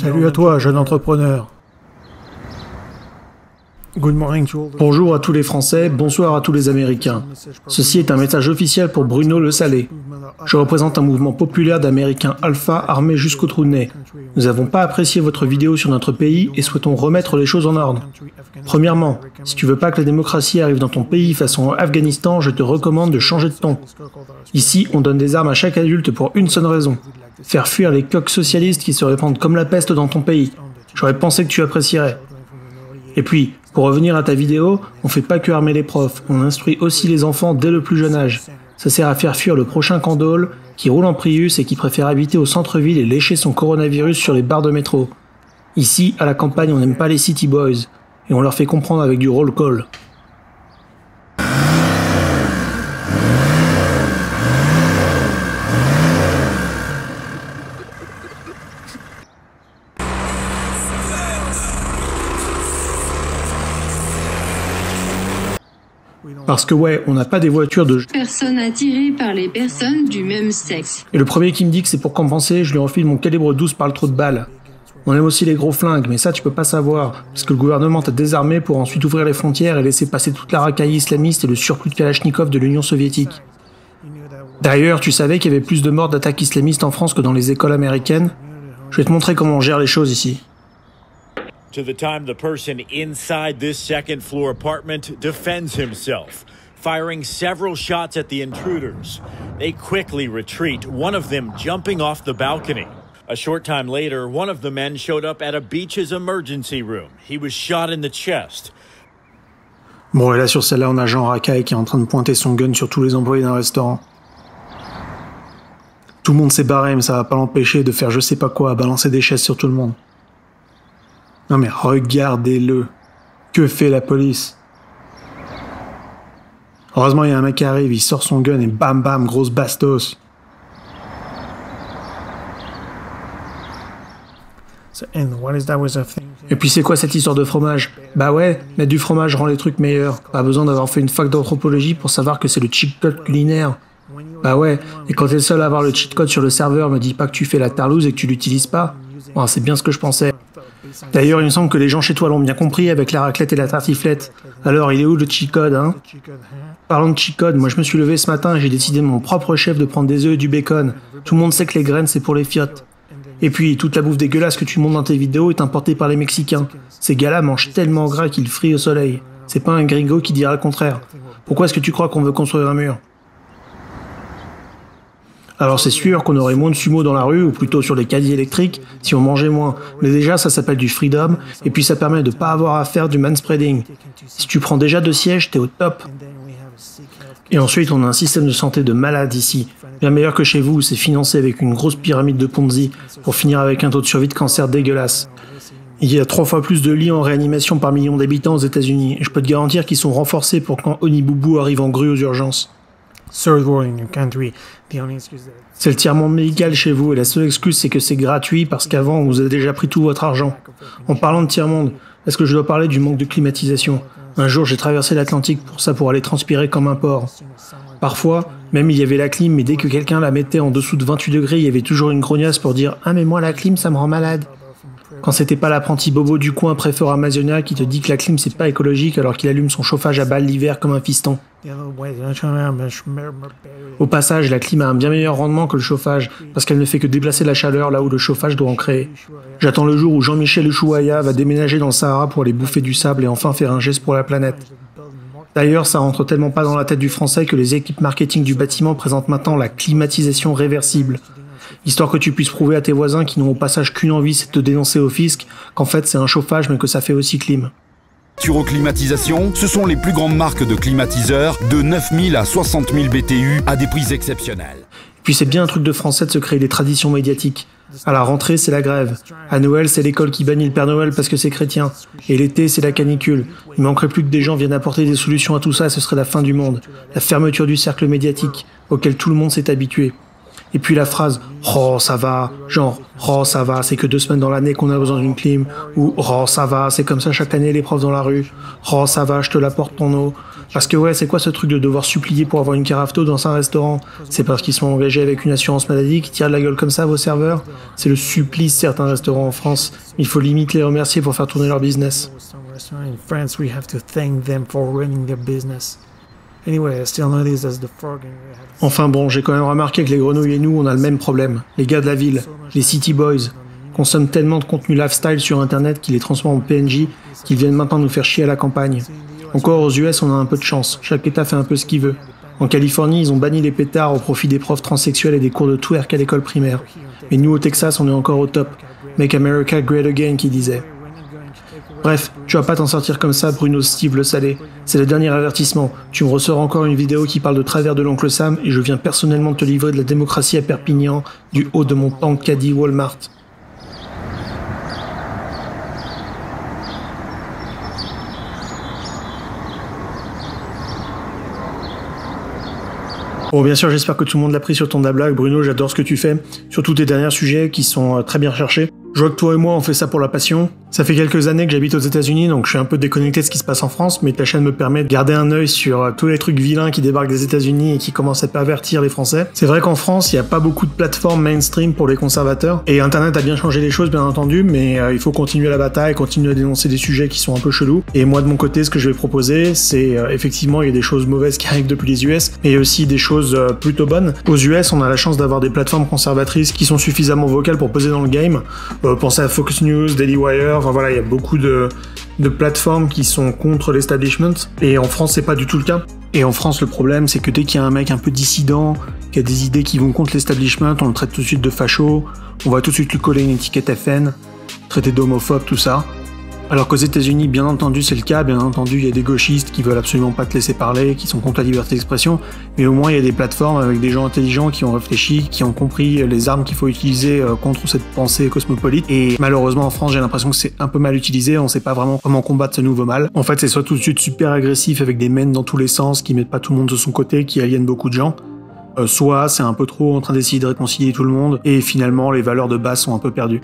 Salut à toi, jeune entrepreneur. Bonjour à tous les Français, bonsoir à tous les Américains. Ceci est un message officiel pour Bruno Le Salé. Je représente un mouvement populaire d'Américains alpha armés jusqu'au trou de nez. Nous n'avons pas apprécié votre vidéo sur notre pays et souhaitons remettre les choses en ordre. Premièrement, si tu veux pas que la démocratie arrive dans ton pays façon Afghanistan, je te recommande de changer de ton. Ici, on donne des armes à chaque adulte pour une seule raison. Faire fuir les coqs socialistes qui se répandent comme la peste dans ton pays. J'aurais pensé que tu apprécierais. Et puis, pour revenir à ta vidéo, on fait pas que armer les profs, on instruit aussi les enfants dès le plus jeune âge. Ça sert à faire fuir le prochain Candolle qui roule en Prius et qui préfère habiter au centre-ville et lécher son coronavirus sur les barres de métro. Ici, à la campagne, on n'aime pas les city boys et on leur fait comprendre avec du roll call. Parce que ouais, on n'a pas des voitures de... Personnes attirées par les personnes du même sexe. Et le premier qui me dit que c'est pour compenser, je lui enfile mon calibre 12 par le trou de balle. On aime aussi les gros flingues, mais ça tu peux pas savoir, parce que le gouvernement t'a désarmé pour ensuite ouvrir les frontières et laisser passer toute la racaille islamiste et le surplus de Kalachnikov de l'Union soviétique. D'ailleurs, tu savais qu'il y avait plus de morts d'attaques islamistes en France que dans les écoles américaines? Je vais te montrer comment on gère les choses ici. To the time the person inside this second floor apartment defends himself, firing several shots at the intruders. They quickly retreat, one of them jumping off the balcony. A short time later, one of the men showed up at a beach's emergency room. He was shot in the chest. Bon, et là sur celle-là, on a Jean Racaille qui est en train de pointer son gun sur tous les employés d'un restaurant. Tout le monde s'est barré, mais ça va pas l'empêcher de faire je sais pas quoi, balancer des chaises sur tout le monde. Non mais regardez-le. Que fait la police? Heureusement, il y a un mec qui arrive, il sort son gun et bam bam, grosse bastos. Et puis c'est quoi cette histoire de fromage? Bah ouais, mettre du fromage rend les trucs meilleurs. Pas besoin d'avoir fait une fac d'anthropologie pour savoir que c'est le cheat code culinaire. Bah ouais, et quand t'es le seul à avoir le cheat code sur le serveur, me dis pas que tu fais la tarlouse et que tu l'utilises pas. Bon, c'est bien ce que je pensais. D'ailleurs, il me semble que les gens chez toi l'ont bien compris avec la raclette et la tartiflette. Alors, il est où le cheat code, hein? Parlons de cheat code, moi je me suis levé ce matin et j'ai décidé de mon propre chef de prendre des œufs et du bacon. Tout le monde sait que les graines c'est pour les fiottes. Et puis, toute la bouffe dégueulasse que tu montres dans tes vidéos est importée par les Mexicains. Ces gars-là mangent tellement gras qu'ils frient au soleil. C'est pas un gringo qui dira le contraire. Pourquoi est-ce que tu crois qu'on veut construire un mur? Alors c'est sûr qu'on aurait moins de sumo dans la rue, ou plutôt sur les caddies électriques, si on mangeait moins. Mais déjà, ça s'appelle du freedom, et puis ça permet de pas avoir à faire du manspreading. Si tu prends déjà 2 sièges, t'es au top. Et ensuite, on a un système de santé de malade ici. Bien meilleur que chez vous, où c'est financé avec une grosse pyramide de Ponzi, pour finir avec un taux de survie de cancer dégueulasse. Il y a 3 fois plus de lits en réanimation par million d'habitants aux États-Unis, et je peux te garantir qu'ils sont renforcés pour quand Honeyboubou arrive en grue aux urgences. C'est le tiers-monde médical chez vous et la seule excuse c'est que c'est gratuit parce qu'avant on vous a déjà pris tout votre argent. En parlant de tiers-monde, est-ce que je dois parler du manque de climatisation? Un jour j'ai traversé l'Atlantique pour aller transpirer comme un porc. Parfois, même il y avait la clim, mais dès que quelqu'un la mettait en dessous de 28 degrés, il y avait toujours une grognasse pour dire « Ah mais moi la clim ça me rend malade ». Quand c'était pas l'apprenti bobo du coin préfort Amazonia qui te dit que la clim c'est pas écologique alors qu'il allume son chauffage à balles l'hiver comme un fiston. Au passage, la clim a un bien meilleur rendement que le chauffage, parce qu'elle ne fait que déplacer la chaleur là où le chauffage doit en créer. J'attends le jour où Jean-Michel Ushuaïa va déménager dans le Sahara pour aller bouffer du sable et enfin faire un geste pour la planète. D'ailleurs, ça rentre tellement pas dans la tête du français que les équipes marketing du bâtiment présentent maintenant la climatisation réversible. Histoire que tu puisses prouver à tes voisins qui n'ont au passage qu'une envie, c'est de te dénoncer au fisc, qu'en fait c'est un chauffage mais que ça fait aussi clim. Turoclimatisation, ce sont les plus grandes marques de climatiseurs de 9000 à 60 000 BTU à des prix exceptionnels. Puis c'est bien un truc de français de se créer des traditions médiatiques. À la rentrée, c'est la grève. À Noël, c'est l'école qui bannit le Père Noël parce que c'est chrétien. Et l'été, c'est la canicule. Il manquerait plus que des gens viennent apporter des solutions à tout ça, ce serait la fin du monde. La fermeture du cercle médiatique, auquel tout le monde s'est habitué. Et puis la phrase « Oh, ça va », genre « Oh, ça va, c'est que 2 semaines dans l'année qu'on a besoin d'une clim » ou « Oh, ça va, c'est comme ça chaque année les profs dans la rue »« Oh, ça va, je te l'apporte ton eau ». Parce que ouais, c'est quoi ce truc de devoir supplier pour avoir une carafe dans un restaurant? C'est parce qu'ils sont engagés avec une assurance maladie qui tire de la gueule comme ça à vos serveurs? C'est le supplice certains restaurants en France. Il faut limite les remercier pour faire tourner leur business. Enfin bon, j'ai quand même remarqué que les grenouilles et nous, on a le même problème. Les gars de la ville, les city boys, consomment tellement de contenu lifestyle sur internet qu'ils les transforment en PNJ qu'ils viennent maintenant nous faire chier à la campagne. Encore aux US, on a un peu de chance. Chaque état fait un peu ce qu'il veut. En Californie, ils ont banni les pétards au profit des profs transsexuels et des cours de twerk à l'école primaire. Mais nous, au Texas, on est encore au top. Make America Great Again, qui disait. Bref, tu vas pas t'en sortir comme ça, Bruno Steve le Salé. C'est le dernier avertissement. Tu me ressors encore une vidéo qui parle de travers de l'oncle Sam et je viens personnellement te livrer de la démocratie à Perpignan du haut de mon tank caddie Walmart. Bon, bien sûr, j'espère que tout le monde l'a pris sur ton blague. Bruno, j'adore ce que tu fais, surtout tes derniers sujets qui sont très bien recherchés. Je vois que toi et moi, on fait ça pour la passion. Ça fait quelques années que j'habite aux États-Unis, donc je suis un peu déconnecté de ce qui se passe en France, mais ta chaîne me permet de garder un œil sur tous les trucs vilains qui débarquent des États-Unis et qui commencent à pervertir les Français. C'est vrai qu'en France, il n'y a pas beaucoup de plateformes mainstream pour les conservateurs, et Internet a bien changé les choses, bien entendu, mais il faut continuer la bataille, continuer à dénoncer des sujets qui sont un peu chelous. Et moi, de mon côté, ce que je vais proposer, c'est effectivement, il y a des choses mauvaises qui arrivent depuis les US, mais il y a aussi des choses plutôt bonnes. Aux US, on a la chance d'avoir des plateformes conservatrices qui sont suffisamment vocales pour peser dans le game. Pensez à Fox News, Daily Wire, enfin voilà, il y a beaucoup de plateformes qui sont contre l'establishment, et en France c'est pas du tout le cas. Et en France le problème c'est que dès qu'il y a un mec un peu dissident, qui a des idées qui vont contre l'establishment, on le traite tout de suite de facho, on va tout de suite lui coller une étiquette FN, traiter d'homophobe, tout ça. Alors qu'aux États-Unis, bien entendu, c'est le cas. Bien entendu, il y a des gauchistes qui veulent absolument pas te laisser parler, qui sont contre la liberté d'expression. Mais au moins, il y a des plateformes avec des gens intelligents qui ont réfléchi, qui ont compris les armes qu'il faut utiliser contre cette pensée cosmopolite. Et malheureusement, en France, j'ai l'impression que c'est un peu mal utilisé. On sait pas vraiment comment combattre ce nouveau mal. En fait, c'est soit tout de suite super agressif avec des mènes dans tous les sens, qui mettent pas tout le monde de son côté, qui aliènent beaucoup de gens. Soit c'est un peu trop en train d'essayer de réconcilier tout le monde. Et finalement, les valeurs de base sont un peu perdues.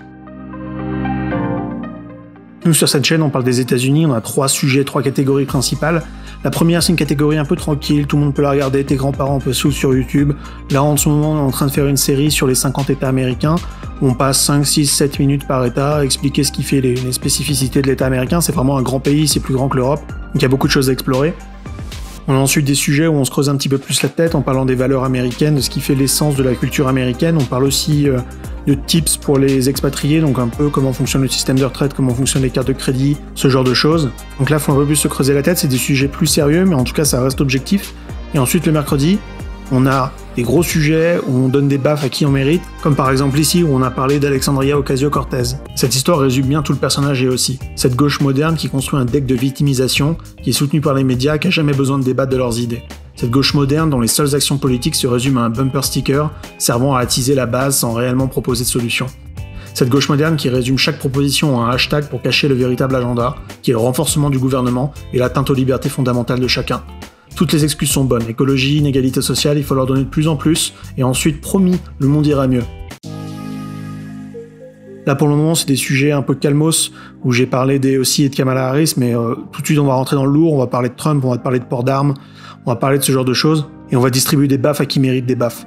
Nous, sur cette chaîne, on parle des États-Unis, on a 3 sujets, 3 catégories principales. La première, c'est une catégorie un peu tranquille, tout le monde peut la regarder, tes grands-parents peuvent suivre sur YouTube. Là, en ce moment, on est en train de faire une série sur les 50 États américains. On passe 5, 6, 7 minutes par État à expliquer ce qui fait les spécificités de l'État américain. C'est vraiment un grand pays, c'est plus grand que l'Europe, donc il y a beaucoup de choses à explorer. On a ensuite des sujets où on se creuse un petit peu plus la tête en parlant des valeurs américaines, de ce qui fait l'essence de la culture américaine. On parle aussi de tips pour les expatriés, donc un peu comment fonctionne le système de retraite, comment fonctionnent les cartes de crédit, ce genre de choses. Donc là, il faut un peu plus se creuser la tête, c'est des sujets plus sérieux, mais en tout cas, ça reste objectif. Et ensuite, le mercredi, on a des gros sujets où on donne des baffes à qui on mérite, comme par exemple ici où on a parlé d'Alexandria Ocasio-Cortez. Cette histoire résume bien tout le personnage et aussi cette gauche moderne qui construit un deck de victimisation, qui est soutenu par les médias, qui a jamais besoin de débattre de leurs idées. Cette gauche moderne dont les seules actions politiques se résument à un bumper sticker servant à attiser la base sans réellement proposer de solution. Cette gauche moderne qui résume chaque proposition en un hashtag pour cacher le véritable agenda, qui est le renforcement du gouvernement et l'atteinte aux libertés fondamentales de chacun. Toutes les excuses sont bonnes, écologie, inégalité sociale, il faut leur donner de plus en plus, et ensuite, promis, le monde ira mieux. Là pour le moment c'est des sujets un peu calmos, où j'ai parlé aussi et de Kamala Harris, mais tout de suite on va rentrer dans le lourd, on va parler de Trump, on va parler de port d'armes, on va parler de ce genre de choses, et on va distribuer des baffes à qui méritent des baffes.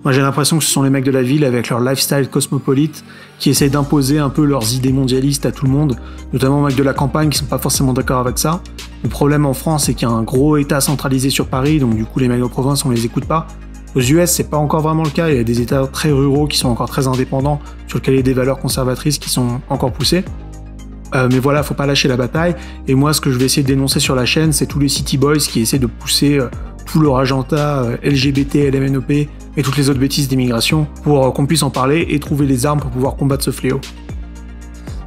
Moi j'ai l'impression que ce sont les mecs de la ville avec leur lifestyle cosmopolite qui essayent d'imposer un peu leurs idées mondialistes à tout le monde, notamment les mecs de la campagne qui sont pas forcément d'accord avec ça. Le problème en France c'est qu'il y a un gros état centralisé sur Paris, donc du coup les mecs de province on les écoute pas. Aux US c'est pas encore vraiment le cas, il y a des états très ruraux qui sont encore très indépendants, sur lesquels il y a des valeurs conservatrices qui sont encore poussées. Mais voilà, faut pas lâcher la bataille, et moi ce que je vais essayer de dénoncer sur la chaîne c'est tous les city boys qui essaient de pousser tout leur agenda LGBT, LMNOP et toutes les autres bêtises d'immigration pour qu'on puisse en parler et trouver les armes pour pouvoir combattre ce fléau.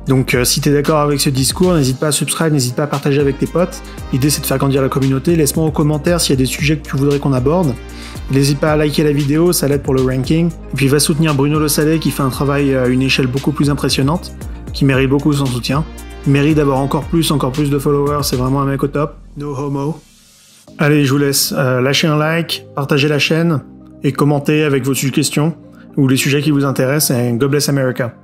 Donc si t'es d'accord avec ce discours, n'hésite pas à subscribe, n'hésite pas à partager avec tes potes. L'idée c'est de faire grandir la communauté, laisse-moi en commentaire s'il y a des sujets que tu voudrais qu'on aborde. N'hésite pas à liker la vidéo, ça l'aide pour le ranking. Et puis va soutenir Bruno Le Salé qui fait un travail à une échelle beaucoup plus impressionnante, qui mérite beaucoup son soutien. Il mérite d'avoir encore plus de followers, c'est vraiment un mec au top. No homo. Allez, je vous laisse. Lâchez un like, partagez la chaîne et commentez avec vos suggestions ou les sujets qui vous intéressent. Et God bless America.